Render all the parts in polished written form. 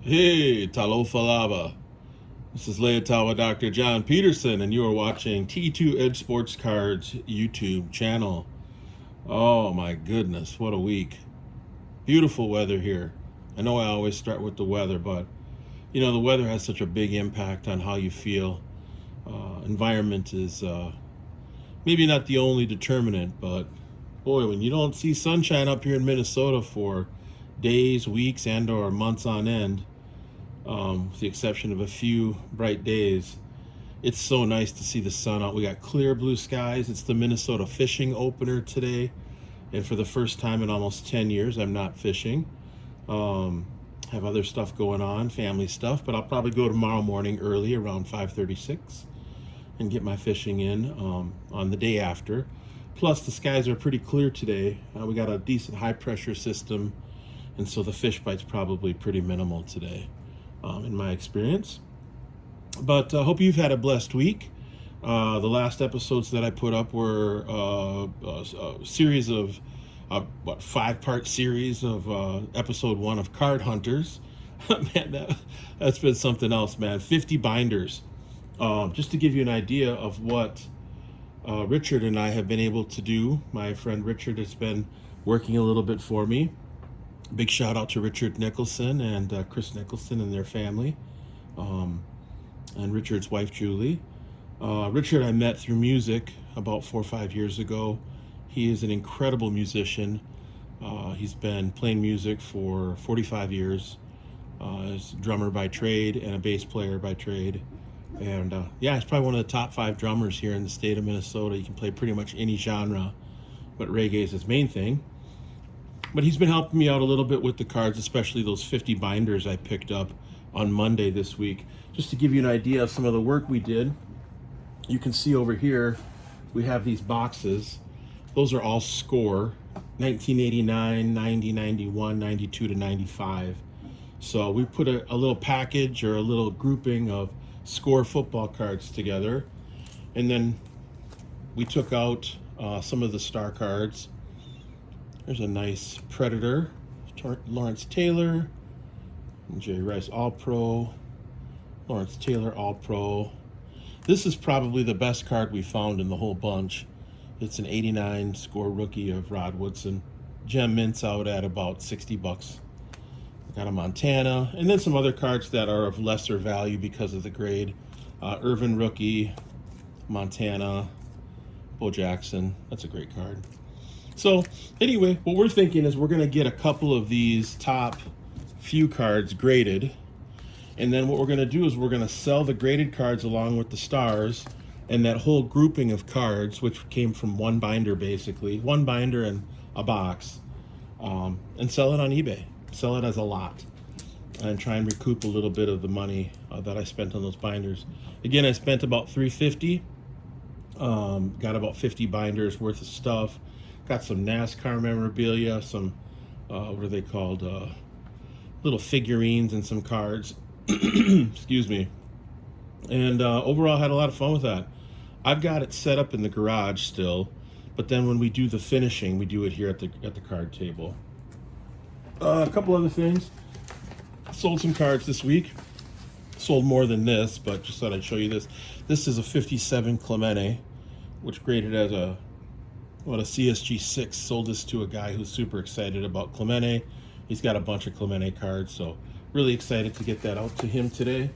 Hey, Talofalaba. This is Leotawa Dr. John Peterson, and you are watching TE2 Edge Sports Cards YouTube channel. Oh my goodness, what a week. Beautiful weather here. I know I always start with the weather, but the weather has such a big impact on how you feel. Environment is maybe not the only determinant, but boy, when you don't see sunshine up here in Minnesota for days, weeks, and or months on end, with the exception of a few bright days, it's so nice to see the sun out. We got clear blue skies. It's the Minnesota fishing opener today, and for the first time in almost 10 years, I'm not fishing. Have other stuff going on, family stuff, but I'll probably go tomorrow morning early around 5:36 and get my fishing in on the day after. Plus, the skies are pretty clear today. We got a decent high pressure system, and so the fish bite's probably pretty minimal today, in my experience. But I hope you've had a blessed week. The last episodes that I put up were a series of, 5-part series of episode 1 of Card Hunters. Man, that's been something else, man. 50 binders. Just to give you an idea of what Richard and I have been able to do. My friend Richard has been working a little bit for me. Big shout out to Richard Nicholson and Chris Nicholson and their family, and Richard's wife Julie. Richard I met through music about 4 or 5 years ago. He is an incredible musician. He's been playing music for 45 years. He's a drummer by trade and a bass player by trade. And he's probably one of the top 5 drummers here in the state of Minnesota. He can play pretty much any genre, but reggae is his main thing. But he's been helping me out a little bit with the cards, especially those 50 binders I picked up on Monday this week. Just to give you an idea of some of the work we did, you can see over here, we have these boxes. Those are all score, 1989, 90, 91, 92 to 95. So we put a little package or a little grouping of score football cards together, and then we took out some of the star cards. There's a nice Predator, Lawrence Taylor, Jerry Rice All-Pro, Lawrence Taylor All-Pro. This is probably the best card we found in the whole bunch. It's an 89 score rookie of Rod Woodson. Gem mints out at about $60. Got a Montana, and then some other cards that are of lesser value because of the grade. Irvin rookie, Montana, Bo Jackson. That's a great card. So anyway, what we're thinking is we're going to get a couple of these top few cards graded, and then what we're going to do is we're going to sell the graded cards along with the stars and that whole grouping of cards, which came from one binder, basically one binder and a box, and sell it on eBay. Sell it as a lot and try and recoup a little bit of the money that I spent on those binders. Again, I spent about $350. Got about 50 binders worth of stuff. Got some NASCAR memorabilia, some what are they called, little figurines and some cards. Excuse me. And overall had a lot of fun with that. I've got it set up in the garage still, but then when we do the finishing, we do it here at the card table. A couple other things. Sold some cards this week. Sold more than this, but just thought I'd show you this. This is a 57 Clemente, which graded as a CSG 6. Sold this to a guy who's super excited about Clemente. He's got a bunch of Clemente cards, so really excited to get that out to him today.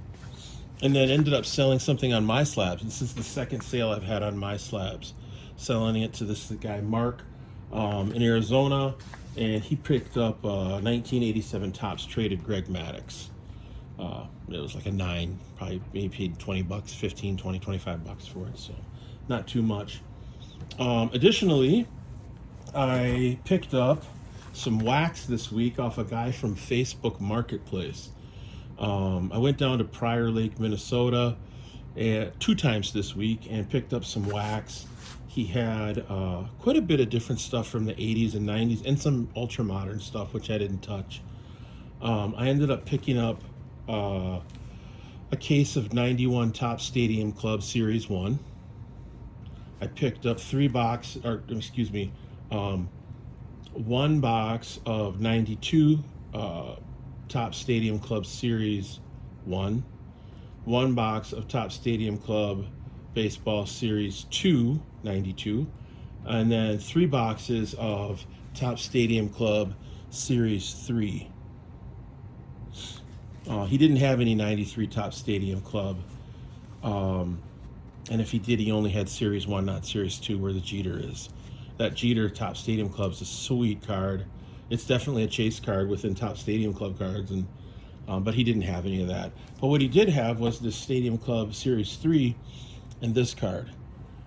And then ended up selling something on My Slabs. This is the second sale I've had on My Slabs. Selling it to this guy Mark in Arizona. And he picked up 1987 Topps traded Greg Maddux. It was like a 9, probably maybe paid $20, 15, 20, $25 for it, so not too much. Additionally, I picked up some wax this week off a guy from Facebook Marketplace. I went down to Prior Lake, Minnesota 2 times this week and picked up some wax. He had quite a bit of different stuff from the 80s and 90s and some ultra modern stuff, which I didn't touch. I ended up picking up a case of 91 Topps Stadium Club Series 1. I picked up 1 box of 92 Topps Stadium Club Series 1, 1 box of Topps Stadium Club Baseball Series 2, 92, and then 3 boxes of Topps Stadium Club Series 3. He didn't have any 93 Topps Stadium Club. And if he did, he only had Series 1, not Series 2, where the Jeter is. That Jeter Topps Stadium Club is a sweet card. It's definitely a chase card within Topps Stadium Club cards, and but he didn't have any of that. But what he did have was the Stadium Club Series 3 and this card.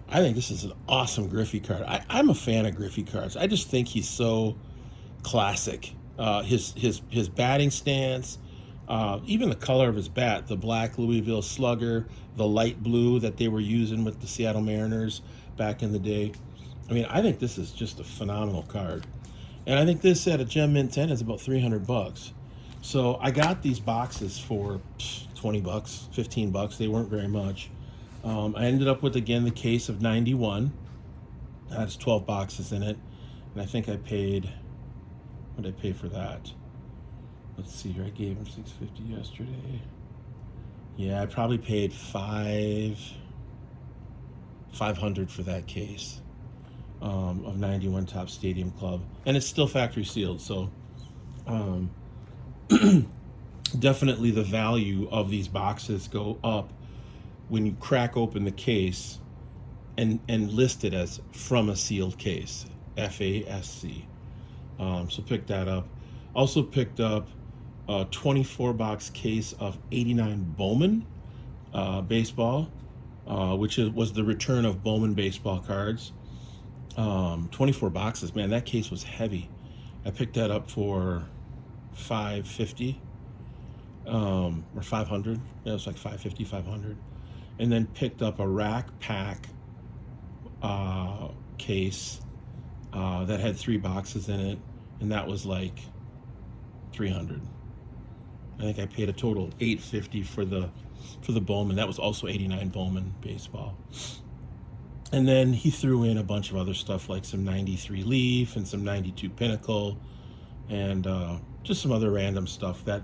I think this is an awesome Griffey card. I'm a fan of Griffey cards. I just think he's so classic. His batting stance, even the color of his bat, the black Louisville Slugger, the light blue that they were using with the Seattle Mariners back in the day. I mean, I think this is just a phenomenal card. And I think this at a Gem Mint 10 is about $300. So I got these boxes for $20, $15. They weren't very much. I ended up with, again, the case of 91. That's 12 boxes in it. And I think I paid, what did I pay for that? Let's see here, I gave him $650 yesterday. Yeah, I probably paid $500 for that case of 91 Topps Stadium Club. And it's still factory sealed, so definitely the value of these boxes go up when you crack open the case and list it as from a sealed case, FASC. So pick that up. Also picked up a 24-box case of 89 Bowman baseball, which was the return of Bowman baseball cards. 24 boxes, man, that case was heavy. I picked that up for $550 or $500. Yeah, it was like $550, $500. And then picked up a rack pack case that had 3 boxes in it, and that was like $300. I think I paid a total of $850 for the Bowman. That was also 89 Bowman baseball. And then he threw in a bunch of other stuff like some 93 Leaf and some 92 Pinnacle and just some other random stuff that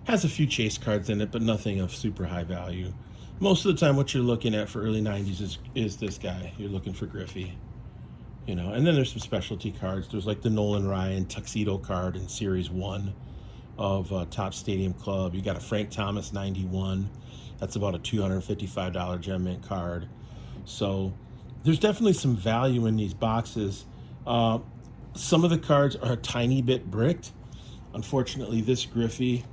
has a few chase cards in it, but nothing of super high value. Most of the time what you're looking at for early 90s is this guy. You're looking for Griffey, you know. And then there's some specialty cards. There's like the Nolan Ryan tuxedo card in Series 1 of Topps Stadium Club. You got a Frank Thomas 91. That's about a $255 Gem Mint card. So there's definitely some value in these boxes. Some of the cards are a tiny bit bricked. Unfortunately, this Griffey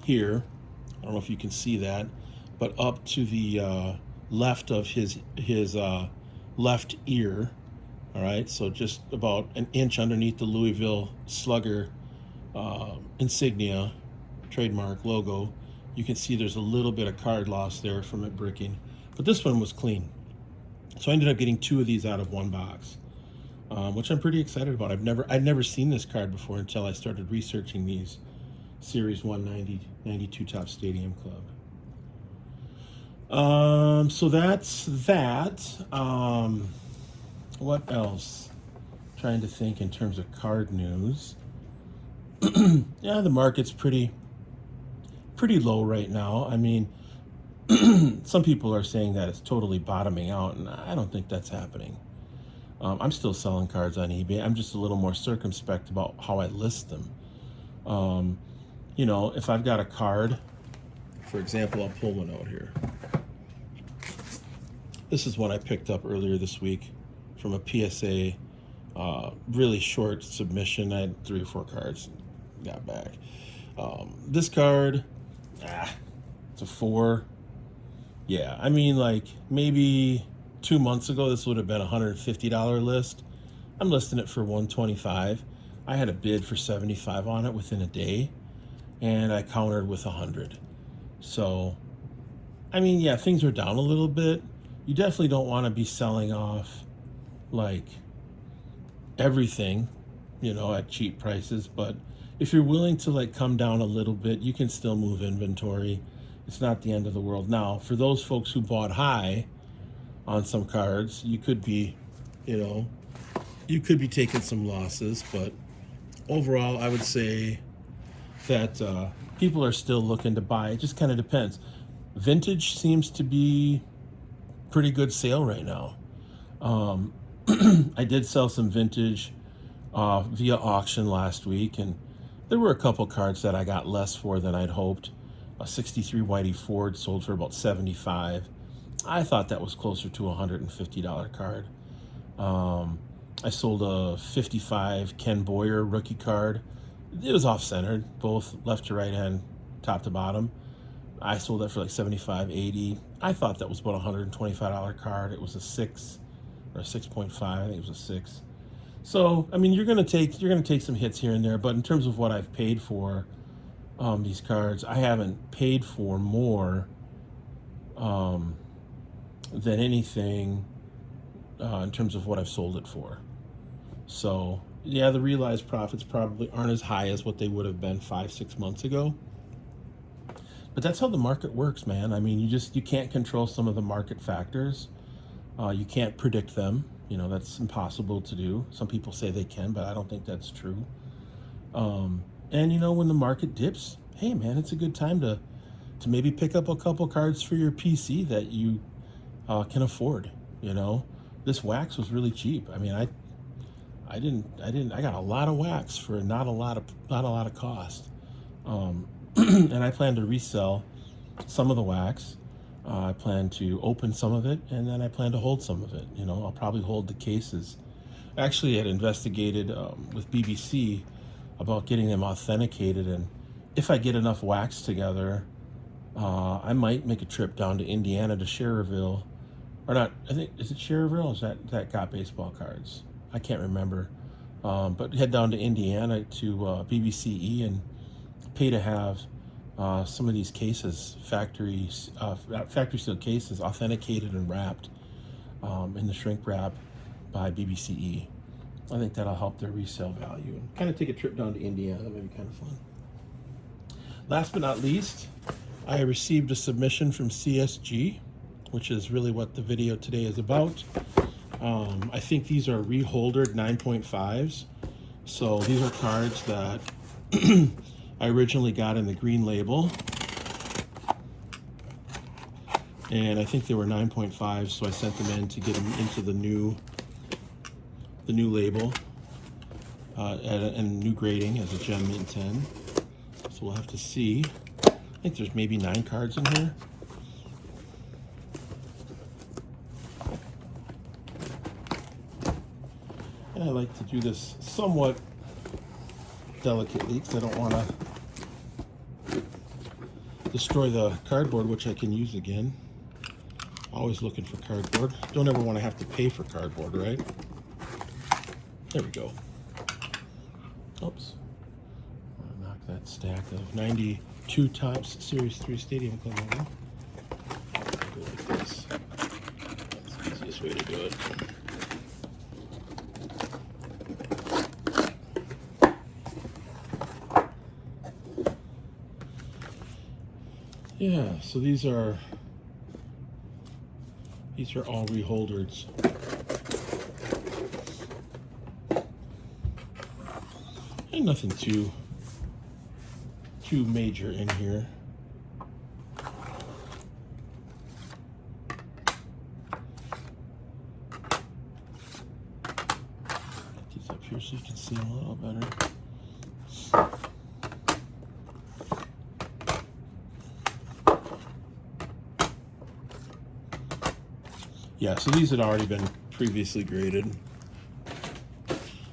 here, I don't know if you can see that, but up to the left of his left ear, all right, so just about an inch underneath the Louisville Slugger insignia, trademark logo, you can see there's a little bit of card loss there from it bricking, but this one was clean. So I ended up getting 2 of these out of 1 box, which I'm pretty excited about. I'd never seen this card before until I started researching these Series 1 92 Topps Stadium Club. So that's that. What else? Trying to think in terms of card news. Yeah, the market's pretty low right now. I mean, some people are saying that it's totally bottoming out, and I don't think that's happening. I'm still selling cards on eBay. I'm just a little more circumspect about how I list them. You know, if I've got a card, for example, I'll pull one out here. This is one I picked up earlier this week from a PSA, really short submission. I had 3 or 4 cards, got back. This card, it's a 4. Yeah, I mean, like maybe 2 months ago, this would have been a $150 list. I'm listing it for $125. I had a bid for $75 on it within a day, and I countered with $100. So, I mean, yeah, things are down a little bit. You definitely don't want to be selling off like everything, you know, at cheap prices. But if you're willing to like come down a little bit, you can still move inventory. It's not the end of the world. Now, for those folks who bought high on some cards, you could be, you know, you could be taking some losses. But overall, I would say that people are still looking to buy. It just kind of depends. Vintage seems to be pretty good sale right now. I did sell some vintage via auction last week, and there were a couple cards that I got less for than I'd hoped. A 63 Whitey Ford sold for about $75. I thought that was closer to a $150 card. I sold a 55 Ken Boyer rookie card. It was off-centered, both left to right hand, top to bottom. I sold that for like $75, $80. I thought that was about a $125 card. It was a 6 or a 6.5. I think it was a 6. So, I mean, you're gonna take some hits here and there, but in terms of what I've paid for these cards, I haven't paid for more than anything in terms of what I've sold it for. So, yeah, the realized profits probably aren't as high as what they would have been 5-6 months ago. But that's how the market works, man. I mean, you can't control some of the market factors. You can't predict them. You know, that's impossible to do. Some people say they can, but I don't think that's true. And, you know, when the market dips, hey, man, it's a good time to maybe pick up a couple cards for your PC that you can afford, you know. This wax was really cheap. I mean, I got a lot of wax for not a lot of cost. And I plan to resell some of the wax. I plan to open some of it, and then I plan to hold some of it. You know, I'll probably hold the cases. Actually, I had investigated with BBC about getting them authenticated, and if I get enough wax together, I might make a trip down to Indiana to Schererville, or not. I think, is it Schererville? Or is that got baseball cards? I can't remember. But head down to Indiana to BBCE and pay to have some of these cases, factory sealed cases, authenticated and wrapped in the shrink wrap by BBCE. I think that'll help their resale value. And kind of take a trip down to Indiana. That might be kind of fun. Last but not least, I received a submission from CSG, which is really what the video today is about. I think these are reholdered 9.5s. So these are cards that I originally got in the green label, and I think they were 9.5, so I sent them in to get them into the new label and new grading as a Gem Mint 10. So we'll have to see. I think there's maybe 9 cards in here. And I like to do this somewhat delicately because I don't want to destroy the cardboard, which I can use again. Always looking for cardboard. Don't ever want to have to pay for cardboard, right? There we go. Oops. Knock that stack of 92 Topps Series 3 Stadium Club over. Do it like this. That's the easiest way to do it. Yeah, so these are all reholders. And nothing too major in here. Get these up here so you can see them a little better. Yeah, so these had already been previously graded.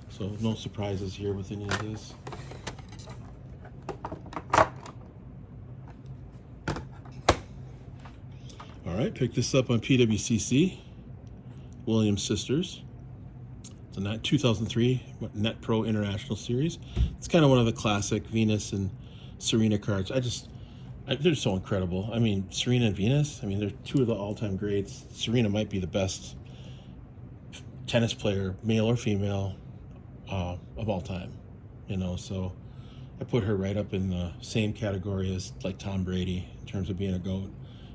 So no surprises here with any of this. All right, picked this up on PWCC, Williams Sisters. It's a 2003 Net Pro International Series. It's kind of one of the classic Venus and Serena cards. They're so incredible. I mean, Serena and Venus, I mean, they're two of the all-time greats. Serena might be the best tennis player, male or female, of all time. You know, so I put her right up in the same category as like Tom Brady in terms of being a GOAT.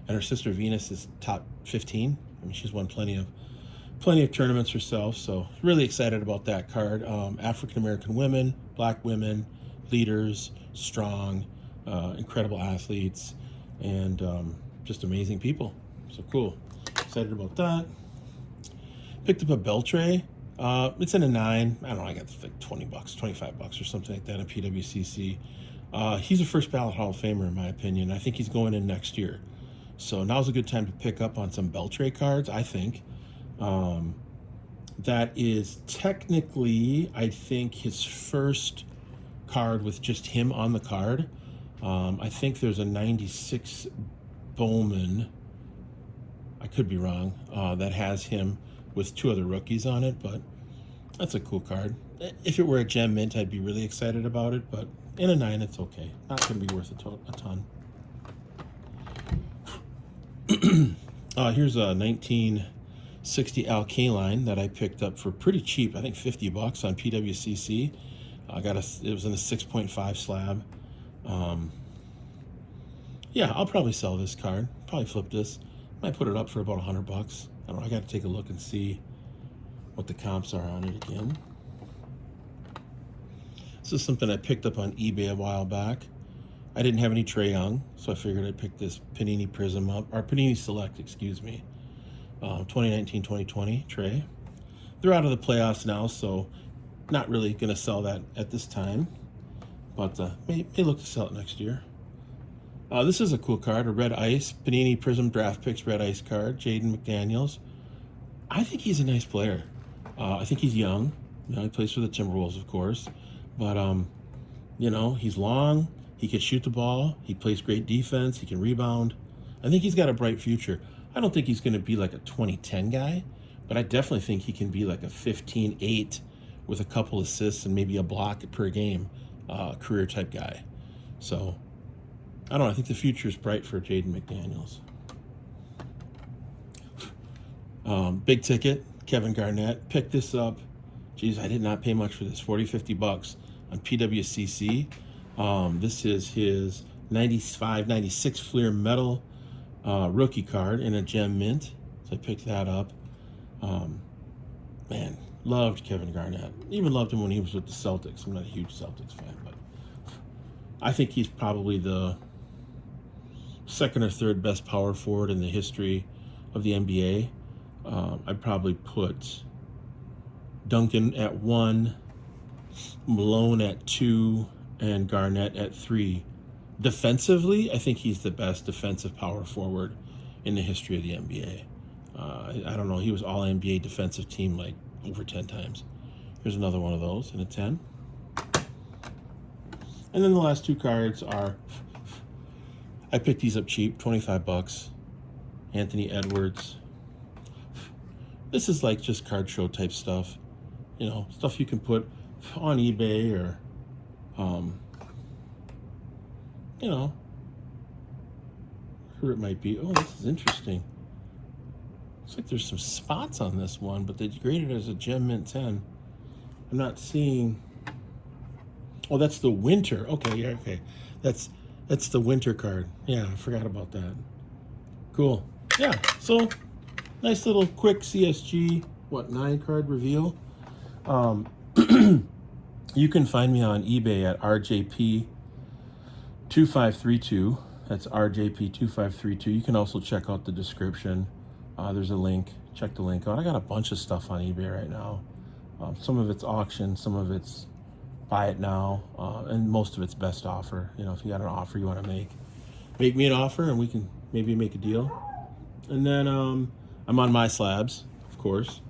And her sister Venus is top 15. I mean, she's won plenty of tournaments herself. So really excited about that card. African American women, black women, leaders, strong. incredible athletes, and just amazing people. So cool. Excited about that. Picked up a bell tray. It's in a 9. I don't know, I got like $20, $25 or something like that at PWCC. He's a first ballot Hall of Famer in my opinion. I think he's going in next year. So now's a good time to pick up on some bell tray cards, I think. That is technically, I think, his first card with just him on the card. I think there's a 96 Bowman, I could be wrong, that has him with 2 other rookies on it, but that's a cool card. If it were a gem mint, I'd be really excited about it, but in a 9, it's okay. Not going to be worth a ton. Here's a 1960 Alkaline that I picked up for pretty cheap. I think $50 on PWCC. It was in a 6.5 slab. Yeah, I'll probably sell this card. Probably flip this. Might put it up for about $100. I don't know. I got to take a look and see what the comps are on it again. This is something I picked up on eBay a while back. I didn't have any Trae Young, so I figured I'd pick this Panini Prism up, or Panini Select, excuse me. 2019-2020 Trae. They're out of the playoffs now, so not really going to sell that at this time, but may look to sell it next year. This is a cool card, a Red Ice, Panini Prism Draft Picks Red Ice card, Jaden McDaniels. I think he's a nice player. I think he's young. You know, he plays for the Timberwolves, of course, but you know, he's long. He can shoot the ball. He plays great defense. He can rebound. I think he's got a bright future. I don't think he's going to be like a 2010 guy, but I definitely think he can be like a 15-8 with a couple assists and maybe a block per game, career type guy. So I don't know. I think the future is bright for Jaden McDaniels. Big ticket, Kevin Garnett. Picked this up. Geez, I did not pay much for this. $40-$50 on PWCC. This is his 95-96 Fleer Metal rookie card in a gem mint. So I picked that up. Man, loved Kevin Garnett. Even loved him when he was with the Celtics. I'm not a huge Celtics fan, but I think he's probably the second or third best power forward in the history of the NBA. I'd probably put Duncan at 1, Malone at 2, and Garnett at 3. Defensively, I think he's the best defensive power forward in the history of the NBA. I don't know, he was all NBA defensive team like over 10 times. Here's another one of those in a 10. And then the last 2 cards are, I picked these up cheap, $25. Anthony Edwards. This is like just card show type stuff. You know, stuff you can put on eBay or, you know, where it might be. Oh, this is interesting. Looks like there's some spots on this one, but they graded it as a gem mint 10. I'm not seeing. Oh, that's the winter. Okay, yeah, okay. That's the winter card. Yeah, I forgot about that. Cool. Yeah, so nice little quick CSG, 9 card reveal. You can find me on eBay at RJP2532. That's RJP2532. You can also check out the description. There's a link. Check the link out. I got a bunch of stuff on eBay right now. Some of it's auction, some of it's buy it now, and most of it's best offer. You know, if you got an offer you want to make me an offer and we can maybe make a deal. And then I'm on My Slabs, of course.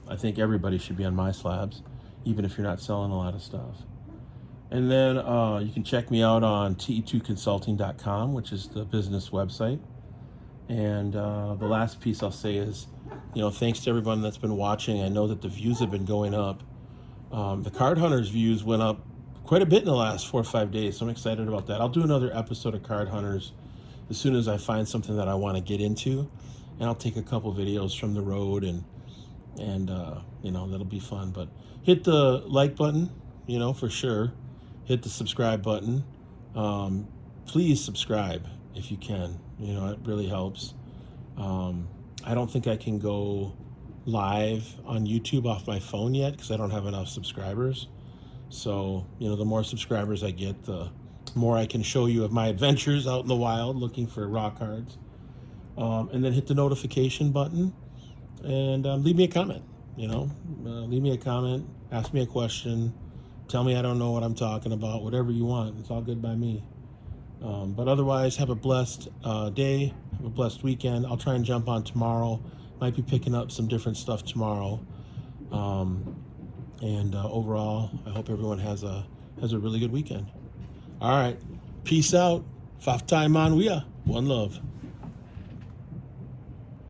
I think everybody should be on My Slabs, even if you're not selling a lot of stuff. And then you can check me out on TE2consulting.com, which is the business website. And the last piece I'll say is, you know, thanks to everyone that's been watching. I know that the views have been going up. The Card Hunters views went up quite a bit in the last 4 or 5 days, so I'm excited about that. I'll do another episode of Card Hunters as soon as I find something that I want to get into, and I'll take a couple videos from the road, and you know, that'll be fun. But hit the like button, you know, for sure. Hit the subscribe button. Please subscribe if you can. You know, it really helps. I don't think I can go live on YouTube off my phone yet because I don't have enough subscribers. So, you know, the more subscribers I get, the more I can show you of my adventures out in the wild looking for rock cards. And then hit the notification button and leave me a comment. Leave me a comment, ask me a question, tell me I don't know what I'm talking about, whatever you want. It's all good by me. But otherwise, have a blessed day, have a blessed weekend. I'll try and jump on tomorrow. Might be picking up some different stuff tomorrow. And overall, I hope everyone has a really good weekend. All right, peace out. Faftai Manuia. One love.